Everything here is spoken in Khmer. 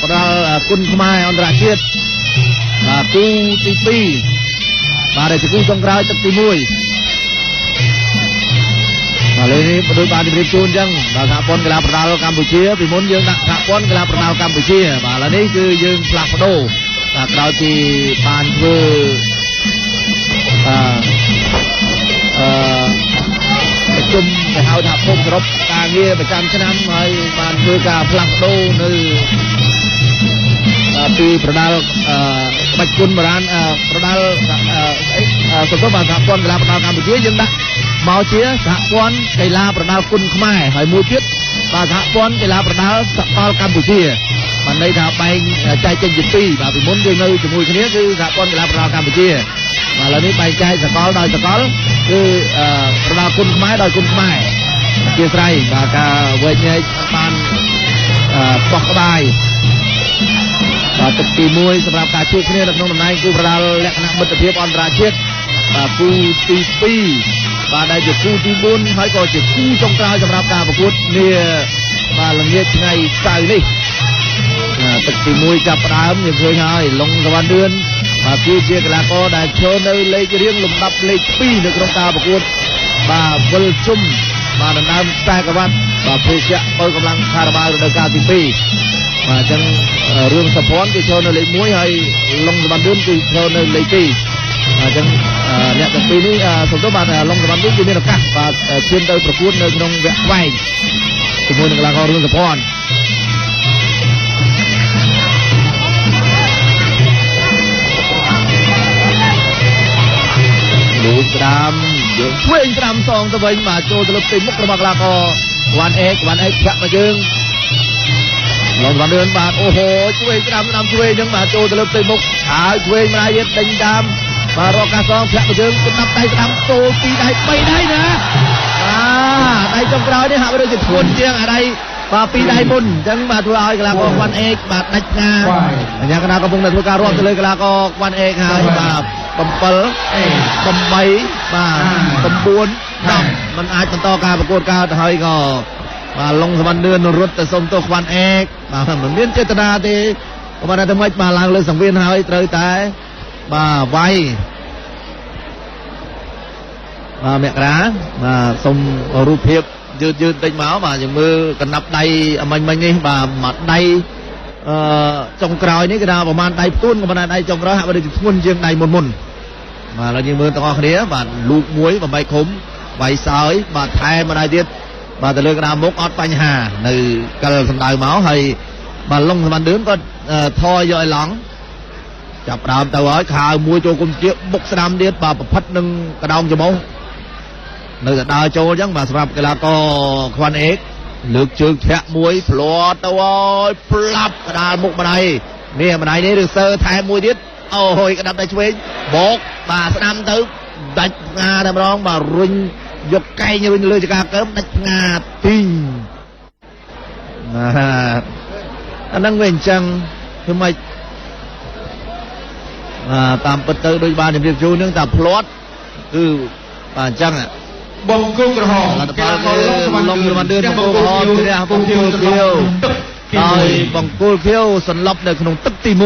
ផ្ដល់គុណខ្មែរអន្តរជាតិគូទី2បាទដែលជាគូចុងក្រោយទឹកទី1បាទលើនេះដូចបានជម្រាបជូនអញ្ចឹងបាទសហព័ន្ធកីឡាប្រដាល់កម្ពុជាពីមុនយើងដាក់សហព័ន្ធកីឡាប្រដាល់កម្ពុជាបាទឥឡូវនេះគឺយើងផ្លាស់ប្ដូរបាទក្រោយពីបានធ្វើប្រជុំគេហៅថាភូមិសរុបការងារប្រចាំឆ្នាំហើយបានធ្វើការផ្លាស់ប្ដូរនៅពីប្រដាល់ក្បាច់គុណបុរាណប្រដាល់សង្គមសហព័ន្ធកីឡាប្រដាល់កម្ពុជាយើងដាក់មកជាសហព័ន្ធកីឡាប្រដាល់គុណខ្មែរហើយមួយទៀតបាទសហព័ន្ធកីឡាប្រដាល់សកលកម្ពុជាបានន័យថាបែងចែកចេញជាពីរបាទពីមុនយើងនៅជាមួយគ្នាគឺសហព័ន្ធកីឡាប្រដាល់កម្ពុជាបាទឥឡូវនេះបែងចែកសកលដោយសកលគឺប្រដាល់គុណខ្មែរដោយគុណខ្មែរអធិស្ឋានបាទការវែងញែកបានបោះក្បាយបាទទឹកទី1សម្រាប់ការជួបគ្នានៅក្នុងតំណែងគូប្រដាល់លក្ខណៈមិត្តភាពអន្តរជាតិបាទគូទី2បាទដែលជាគូទី4ហើយក៏ជាគូចុងក្រោយសម្រាប់ការប្រកួតនាបាទល្ងាចថ្ងៃសៅរ៍នេះទឹកទី1ចាប់ផ្ដើមយើងឃើញហើយឡុងសវណ្ណឿនបាទគឺជាកីឡាករដែលឈរនៅលេខរៀងលំដាប់លេខ2នៅក្នុងការប្រកួតបាទវិលជុំបាទដណ្ដើមខ្សែក្រវ៉ាត់បាទភេសជ្ជៈបើកម្លាំងខារ៉ាបាវរដូវកាលទី2បាទអញ្ចឹងរឿងសុភ័ណ្ឌគឺឈរនៅលេខ1ហើយឡុងសវណ្ណឿនគឺឈរនៅលេខ2អញ្ចឹងអ្នកទាំងពីរនេះសំដៅបាទឡុងសវណ្ណឿនគឺមានឱកាសបាទឈានទៅប្រកួតនៅក្នុងវគ្គវែងជាមួយនឹងកីឡាកររឿងសុភ័ណ្ឌលោកស្ដាមយើងឆ្វេងត្រាំសងទៅវិញបាទចូលទៅលើទីមុខរបស់កីឡាករវ៉ាន់អេកធាក់មកយើងឡុងសវណ្ណឿនបាទអូហូឆ្វេងត្រាំឆ្វេងហ្នឹងបាទចូលទៅលើទីមុខហើយឆ្វេងម្ដាយទៀតដេញតាមបាទរកការសងធាក់មកយើងស្ដាប់ដៃស្ដាំចូលពីដៃ3ដៃណាបាទដៃចុងក្រោយនេះហាក់បីដូចជាធ្ងន់ជាងអាដៃបាទពីរដៃមុនអញ្ចឹងបាទធ្វើឲ្យកីឡាករវ៉ាន់អេកបាទដាច់ផ្ងាអញ្ចឹងកណាកំពុងតែធ្វើការរាប់ទៅលើកីឡាករវ៉ាន់អេកហើយបាទ7 8បាទ9 10มันអាចបន្តការប្រកួតកើតហើយក៏បាទឡុងសវណ្ណឿនរត់ទៅសុំទោសវ៉ាន់អេកបាទមិនមានចេតនាទេក៏បានតែមិនបាទឡើងលើសង្វៀនហើយត្រូវតែបាទវាយបាទមករាបាទសុំរូបភាពយឺតតិចមកបាទយើងមើលកណ្ដាប់ដៃមិញនេះបាទមួយដៃចុងក្រោយនេះគេថាប្រហែលដៃផ្ទួនក៏ប៉ុន្តែដៃចុងក្រោយហាក់បីដូចធ្ងន់ជាងដៃមុនបាទឥឡូវយើងមើលទាំងអស់គ្នាបាទលូកមួយ8ឃុំវាយសោយបាទថែម្ដាយទៀតបាទទៅលើកណ្ដាលមុខអត់បញ្ហានៅកិលសម្ដៅមកហើយបាទឡុងសវណ្ណឿនក៏ថយយកឲ្យឡង់ចាប់ដើមទៅហើយខើមួយចូលគុំជាបុកស្ដាំទៀតបាទប្រផិតនឹងកដោងច្រមុះនៅតែដើរចូលអញ្ចឹងបាទសម្រាប់កីឡាករខ្វាន់អេកលើកជើងធាក់មួយផ្លាត់ទៅហើយផ្លាប់កដាលមុខម្ដាយនេះម្ដាយនេះឬសើថែមួយទៀតអូហើយកដាប់ដៃឆ្វេងបោកបាទស្ដាំទៅដាច់ផ្ងាតែម្ដងបាទរុញយកកែងរុញលើចកាកើមដាច់ផ្ងាទីងអាហ្នឹងវាអញ្ចឹងធ្វើម៉េចតាមពិតទៅដូចបានជម្រាបជូននឹងតែផ្លាត់គឺបាទអញ្ចឹងបង្គោលក្រហមកីឡាករឡុងសវណ្ណឿនបង្គោលក្រហមព្រះបង្គោលខៀវហើយបង្គោលខៀវសន្លប់នៅក្នុងទឹកទី1